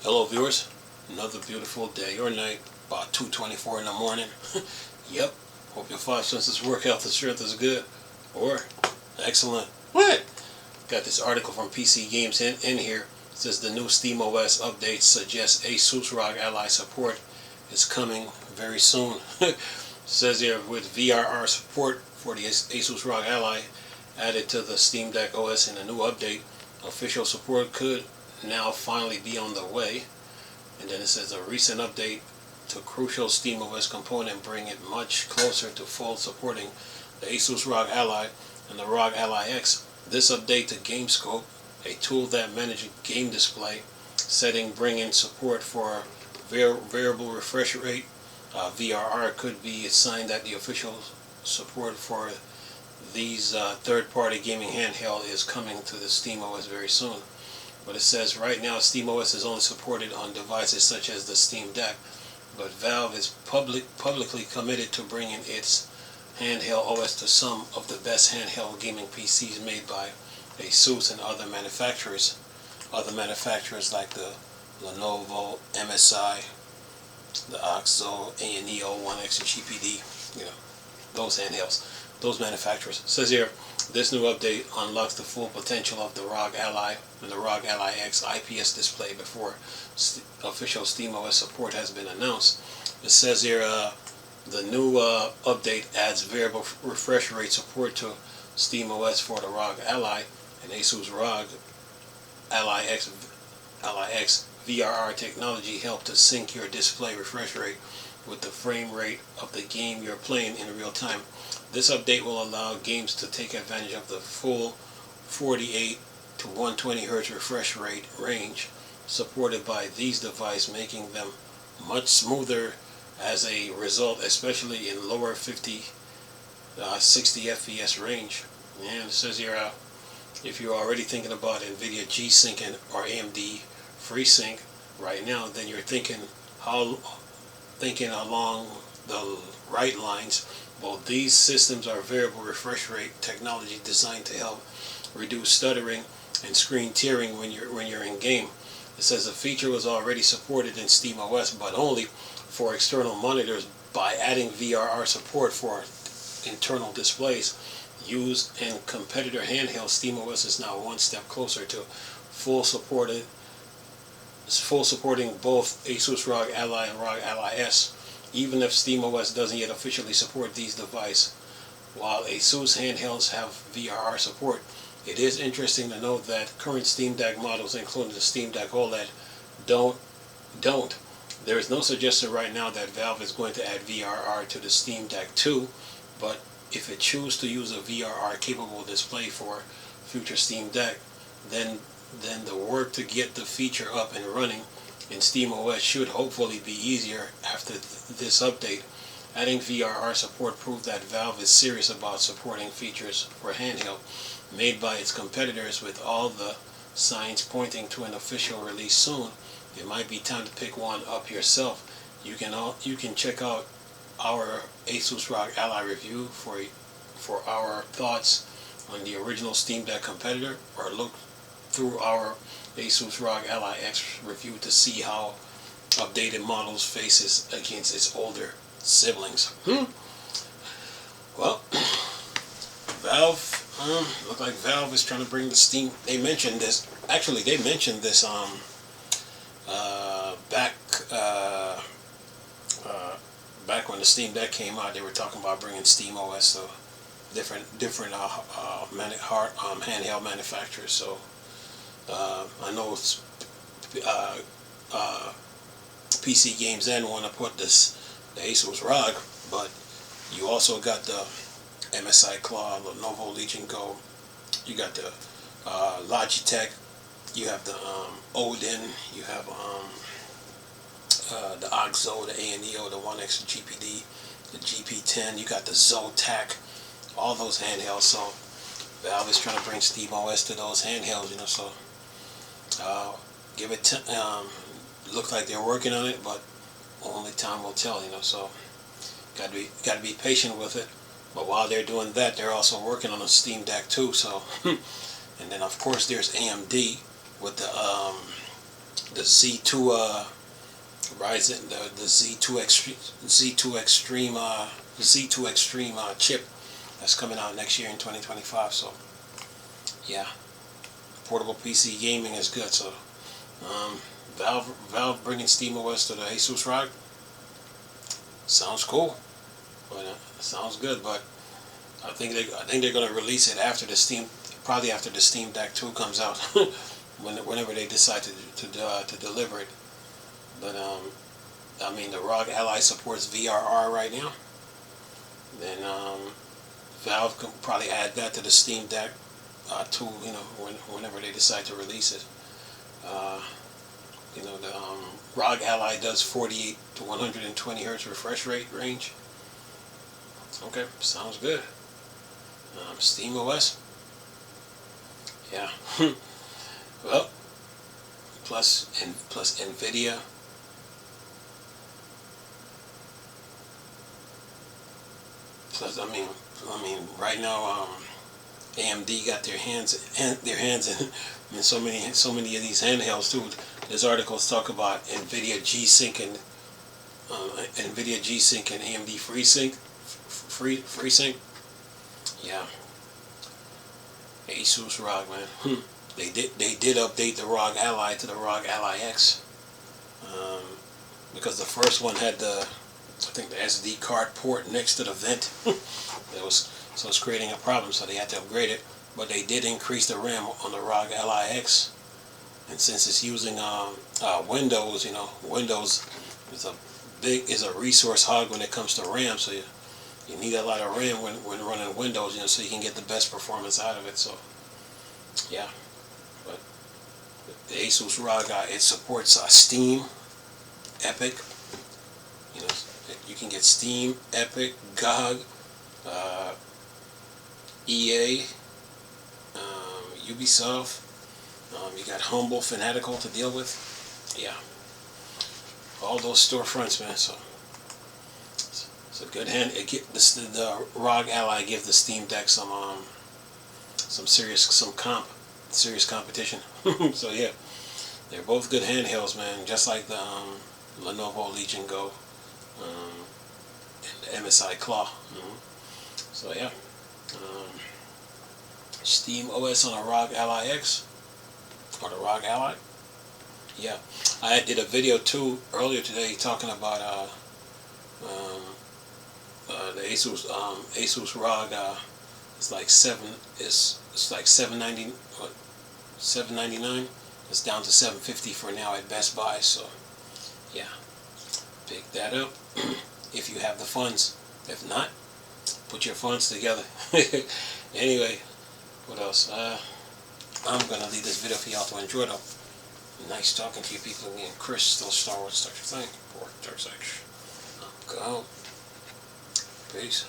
Hello viewers, another beautiful day or night, about 2:24 in the morning. Yep, hope your five senses work, health and strength is good, or excellent. What? Got this article from PC Games in here. It says the new Steamos update suggests Asus ROG Ally support is coming very soon. It says here with VRR support for the Asus ROG Ally added to the Steam Deck OS in a new update, official support could now finally be on the way. And then it says a recent update to crucial SteamOS component bring it much closer to full supporting the Asus ROG Ally and the ROG Ally X. This update to GameScope, a tool that manages game display setting, bringing support for variable refresh rate VRR, could be a sign that the official support for these third-party gaming handheld is coming to the SteamOS very soon. But it says right now SteamOS is only supported on devices such as the Steam Deck, but Valve is publicly committed to bringing its handheld OS to some of the best handheld gaming PCs made by Asus and other manufacturers. Other manufacturers like the Lenovo, MSI, the OXO, ANEO, 1X, and GPD, those handhelds, those manufacturers. It says here, this new update unlocks the full potential of the ROG Ally and the ROG Ally X IPS display before official SteamOS support has been announced. It says here the new update adds variable refresh rate support to SteamOS for the ROG Ally and Asus ROG Ally X VRR technology help to sync your display refresh rate with the frame rate of the game you're playing in real time. This update will allow games to take advantage of the full 48 to 120 Hz refresh rate range supported by these devices, making them much smoother as a result, especially in lower 50, 60 FPS range. And it says here, if you're already thinking about NVIDIA G-Sync or AMD FreeSync right now, then you're thinking along the right lines. Both these systems are variable refresh rate technology designed to help reduce stuttering and screen tearing when you're in game. It says the feature was already supported in SteamOS, but only for external monitors. By adding VRR support for internal displays used in competitor handhelds, SteamOS is now one step closer to full supporting both Asus ROG Ally and ROG Ally S. Even if SteamOS doesn't yet officially support these devices, while Asus handhelds have VRR support, it is interesting to note that current Steam Deck models, including the Steam Deck OLED, don't. There is no suggestion right now that Valve is going to add VRR to the Steam Deck 2, but if it chooses to use a VRR capable display for future Steam Deck, then the work to get the feature up and running in SteamOS should hopefully be easier after this update. Adding VRR support proved that Valve is serious about supporting features for handheld made by its competitors, with all the signs pointing to an official release soon. It might be time to pick one up yourself. You can check out our Asus ROG Ally review for our thoughts on the original Steam Deck competitor, or look through our Asus ROG Ally X review to see how updated models faces against its older siblings. Well, Valve, look like Valve is trying to bring the Steam. They mentioned this. Actually, they mentioned this back when the Steam Deck came out. They were talking about bringing SteamOS to different handheld manufacturers. So I know it's, PC Games then want to put the Asus ROG, but you also got the MSI Claw, Lenovo Legion Go, you got the Logitech, you have the Odin, you have the OXO, the ANEO, the 1X GPD, the GP10, you got the Zotac, all those handhelds. So Valve is trying to bring SteamOS to those handhelds, so give it look like they're working on it, but only time will tell, so got to be patient with it. But while they're doing that, they're also working on a Steam Deck too. So and then of course there's AMD with the the Z2 Ryzen, the Z2 Extreme chip that's coming out next year in 2025. So yeah, portable PC gaming is good. So Valve bringing Steamos to the Asus ROG sounds cool, but sounds good. But I think they're gonna release it after probably after the Steam Deck 2 comes out, whenever they decide to deliver it. But I mean, the ROG Ally supports VRR right now. Then Valve can probably add that to the Steam Deck 2, whenever they decide to release it. The ROG Ally does 48 to 120 hertz refresh rate range. Okay, sounds good. Steamos. Yeah. Well, plus NVIDIA. Plus, I mean, right now, AMD got their hands in so many of these handhelds too. There's articles talk about NVIDIA G-Sync and AMD FreeSync. Yeah. Asus ROG, man. They did update the ROG Ally to the ROG Ally X, because the first one had the SD card port next to the vent. So it's creating a problem. So they had to upgrade it. But they did increase the RAM on the ROG Ally X, and since it's using Windows, Windows is a resource hog when it comes to RAM. So you need a lot of RAM when running Windows, so you can get the best performance out of it. So yeah, but the Asus ROG, it supports Steam, Epic. You can get Steam, Epic, GOG, EA, Ubisoft. You got Humble, Fanatical to deal with. Yeah, all those storefronts, man. So it's a good hand. The ROG Ally gives the Steam Deck some serious competition. So yeah, they're both good handhelds, man. Just like the Lenovo Legion Go and the MSI Claw. So yeah, Steamos on a ROG Ally X or the ROG Ally. Yeah, I did a video too earlier today talking about the Asus ROG. It's like $799. It's down to $750 for now at Best Buy. So yeah, pick that up if you have the funds. If not, put your funds together. Anyway, what else? I'm gonna leave this video for y'all to enjoy though. Nice talking to you people again. Chris, still Star Wars Star Thing. Or Dark Section. Go. Peace.